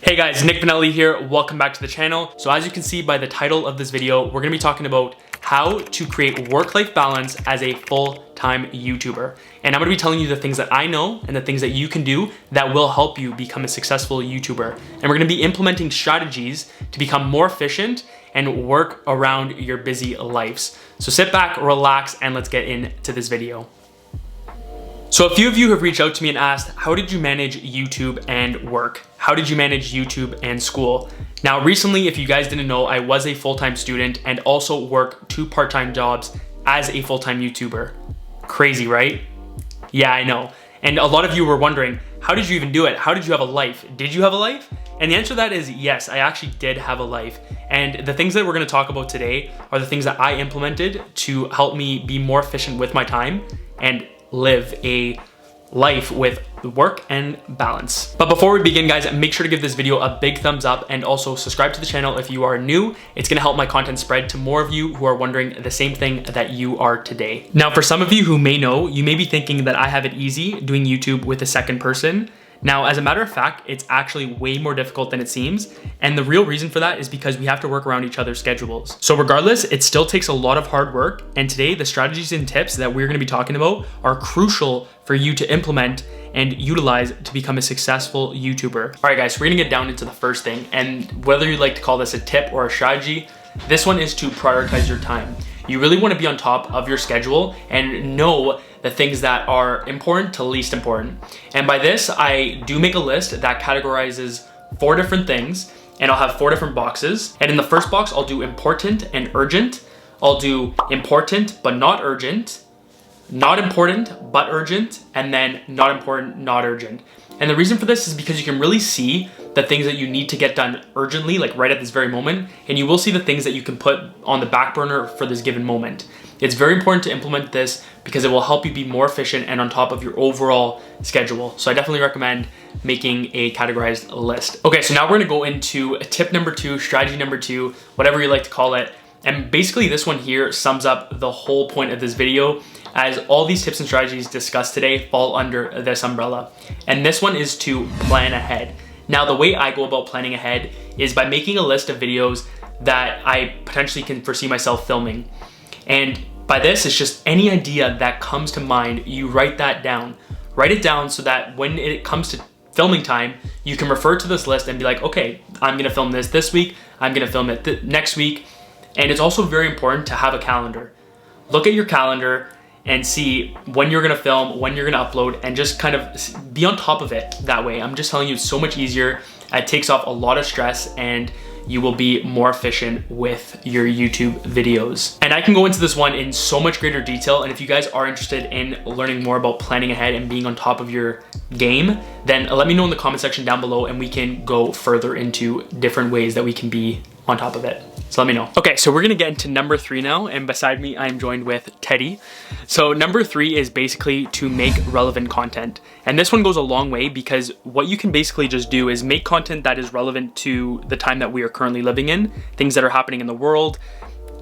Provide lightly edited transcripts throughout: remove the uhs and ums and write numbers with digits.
Hey guys, Nick Vanelli here. Welcome back to the channel. So as you can see by the title of this video, we're gonna be talking about how to create work-life balance as a full-time YouTuber. And I'm gonna be telling you the things that I know and the things that you can do that will help you become a successful YouTuber. And we're gonna be implementing strategies to become more efficient and work around your busy lives. So sit back, relax, and let's get into this video. So a few of you have reached out to me and asked, how did you manage YouTube and work? How did you manage YouTube and school? Now, recently, if you guys didn't know, I was a full-time student and also work 2 part-time jobs as a full-time YouTuber. Crazy, right? Yeah, I know. And a lot of you were wondering, how did you even do it? How did you have a life? Did you have a life? And the answer to that is yes, I actually did have a life. And the things that we're gonna talk about today are the things that I implemented to help me be more efficient with my time and live a life with work and balance. But before we begin, guys, make sure to give this video a big thumbs up and also subscribe to the channel if you are new. It's gonna help my content spread to more of you who are wondering the same thing that you are today. Now, for some of you who may know, you may be thinking that I have it easy doing YouTube with a second person. Now, as a matter of fact, it's actually way more difficult than it seems. And the real reason for that is because we have to work around each other's schedules. So regardless, it still takes a lot of hard work. And today, the strategies and tips that we're gonna be talking about are crucial for you to implement and utilize to become a successful YouTuber. All right, guys, so we're gonna get down into the first thing. And whether you'd like to call this a tip or a strategy, this one is to prioritize your time. You really wanna be on top of your schedule and know the things that are important to least important. And by this, I do make a list that categorizes 4 different things, and I'll have 4 different boxes. And in the first box, I'll do important and urgent. I'll do important but not urgent, not important but urgent, and then not important, not urgent. And the reason for this is because you can really see the things that you need to get done urgently, like right at this very moment, and you will see the things that you can put on the back burner for this given moment. It's very important to implement this because it will help you be more efficient and on top of your overall schedule. So I definitely recommend making a categorized list. Okay, so now we're gonna go into tip number 2, strategy number 2, whatever you like to call it. And basically this one here sums up the whole point of this video, as all these tips and strategies discussed today fall under this umbrella. And this one is to plan ahead. Now, the way I go about planning ahead is by making a list of videos that I potentially can foresee myself filming. And by this, it's just any idea that comes to mind, you write that down. Write it down so that when it comes to filming time, you can refer to this list and be like, okay, I'm gonna film this week, I'm gonna film it next week. And it's also very important to have a calendar. Look at your calendar and see when you're gonna film, when you're gonna upload, and just kind of be on top of it that way. I'm just telling you, it's so much easier. It takes off a lot of stress and you will be more efficient with your YouTube videos. And I can go into this one in so much greater detail. And if you guys are interested in learning more about planning ahead and being on top of your game, then let me know in the comment section down below and we can go further into different ways that we can be on top of it. So let me know. Okay, so we're gonna get into number 3 now, and beside me, I'm joined with Teddy. So number 3 is basically to make relevant content. And this one goes a long way because what you can basically just do is make content that is relevant to the time that we are currently living in, things that are happening in the world,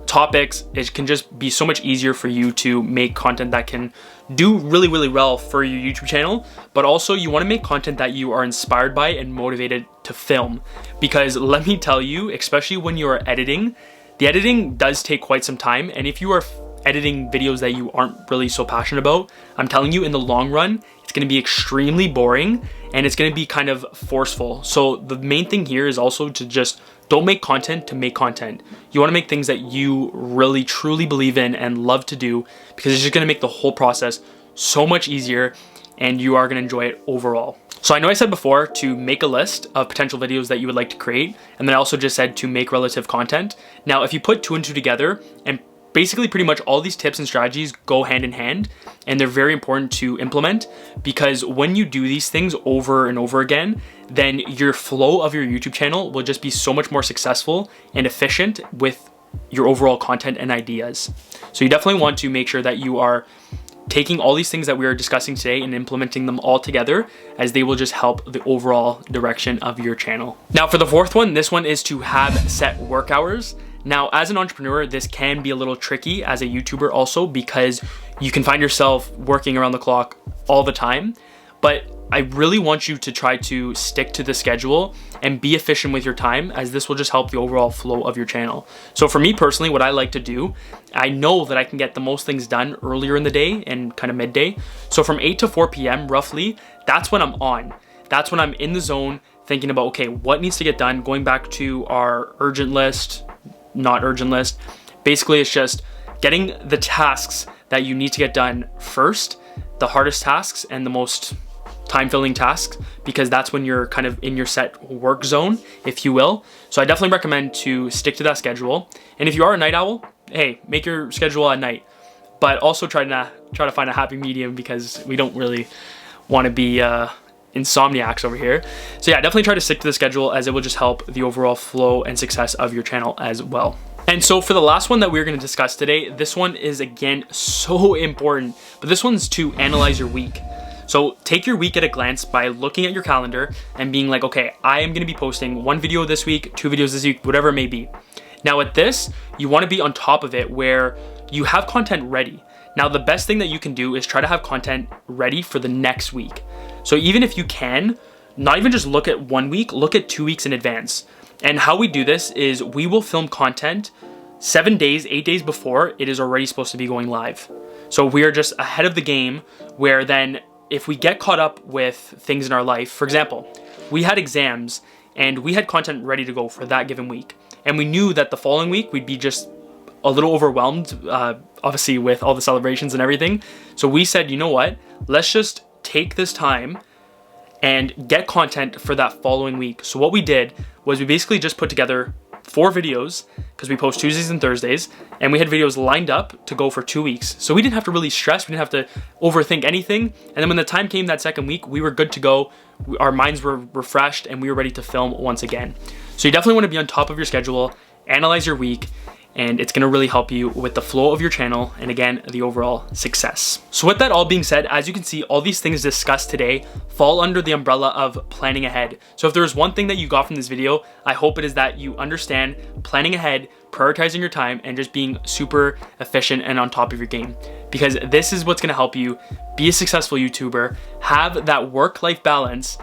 topics. It can just be so much easier for you to make content that can do really, really well for your YouTube channel, but also you wanna make content that you are inspired by and motivated to film. Because let me tell you, especially when you are editing, the editing does take quite some time. And if you are editing videos that you aren't really so passionate about, I'm telling you, in the long run, it's gonna be extremely boring and it's gonna be kind of forceful. So the main thing here is also to just don't make content to make content. You wanna make things that you really truly believe in and love to do, because it's just gonna make the whole process so much easier and you are gonna enjoy it overall. So I know I said before to make a list of potential videos that you would like to create, and then I also just said to make relative content. Now, if you put 2 and 2 together, and basically pretty much all these tips and strategies go hand in hand, and they're very important to implement, because when you do these things over and over again, then your flow of your YouTube channel will just be so much more successful and efficient with your overall content and ideas. So you definitely want to make sure that you are taking all these things that we are discussing today and implementing them all together, as they will just help the overall direction of your channel. Now for the 4th one, this one is to have set work hours. Now, as an entrepreneur, this can be a little tricky as a YouTuber also, because you can find yourself working around the clock all the time. But I really want you to try to stick to the schedule and be efficient with your time, as this will just help the overall flow of your channel. So for me personally, what I like to do, I know that I can get the most things done earlier in the day and kind of midday. So from 8 to 4 p.m. roughly, that's when I'm on. That's when I'm in the zone thinking about, okay, what needs to get done? Going back to our urgent list, not urgent list. Basically, it's just getting the tasks that you need to get done first, the hardest tasks and the most time-filling tasks, because that's when you're kind of in your set work zone, if you will. So I definitely recommend to stick to that schedule. And if you are a night owl, hey, make your schedule at night, but also try to find a happy medium, because we don't really want to be insomniacs over here. So yeah, definitely try to stick to the schedule, as it will just help the overall flow and success of your channel as well. And so for the last one that we're going to discuss today, this one is again so important, but this one's to analyze your week. So take your week at a glance by looking at your calendar and being like, okay, I am going to be posting 1 video this week, 2 videos this week, whatever it may be. Now at this, you want to be on top of it where you have content ready. Now the best thing that you can do is try to have content ready for the next week. So even if you can, not even just look at 1 week, look at 2 weeks in advance. And how we do this is we will film content 7 days, 8 days before it is already supposed to be going live. So we are just ahead of the game, where then if we get caught up with things in our life, for example, we had exams and we had content ready to go for that given week. And we knew that the following week we'd be just a little overwhelmed, obviously with all the celebrations and everything. So we said, you know what, let's just take this time and get content for that following week. So what we did was we basically just put together 4 videos, because we post Tuesdays and Thursdays, and we had videos lined up to go for 2 weeks. So we didn't have to really stress, we didn't have to overthink anything. And then when the time came that second week, we were good to go. Our minds were refreshed and we were ready to film once again. So you definitely want to be on top of your schedule, analyze your week, and it's going to really help you with the flow of your channel and again, the overall success. So with that all being said, as you can see, all these things discussed today fall under the umbrella of planning ahead. So if there's one thing that you got from this video, I hope it is that you understand planning ahead, prioritizing your time, and just being super efficient and on top of your game. Because this is what's going to help you be a successful YouTuber, have that work-life balance,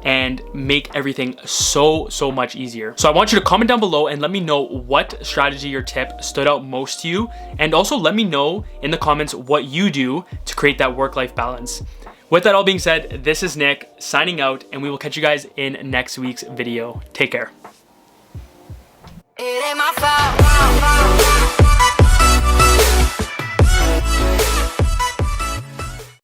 and make everything so much easier. So I want you to comment down below and let me know what strategy or tip stood out most to you, and also let me know in the comments what you do to create that work-life balance. With that all being said, this is Nick signing out, and we will catch you guys in next week's video. Take care. It ain't my fault.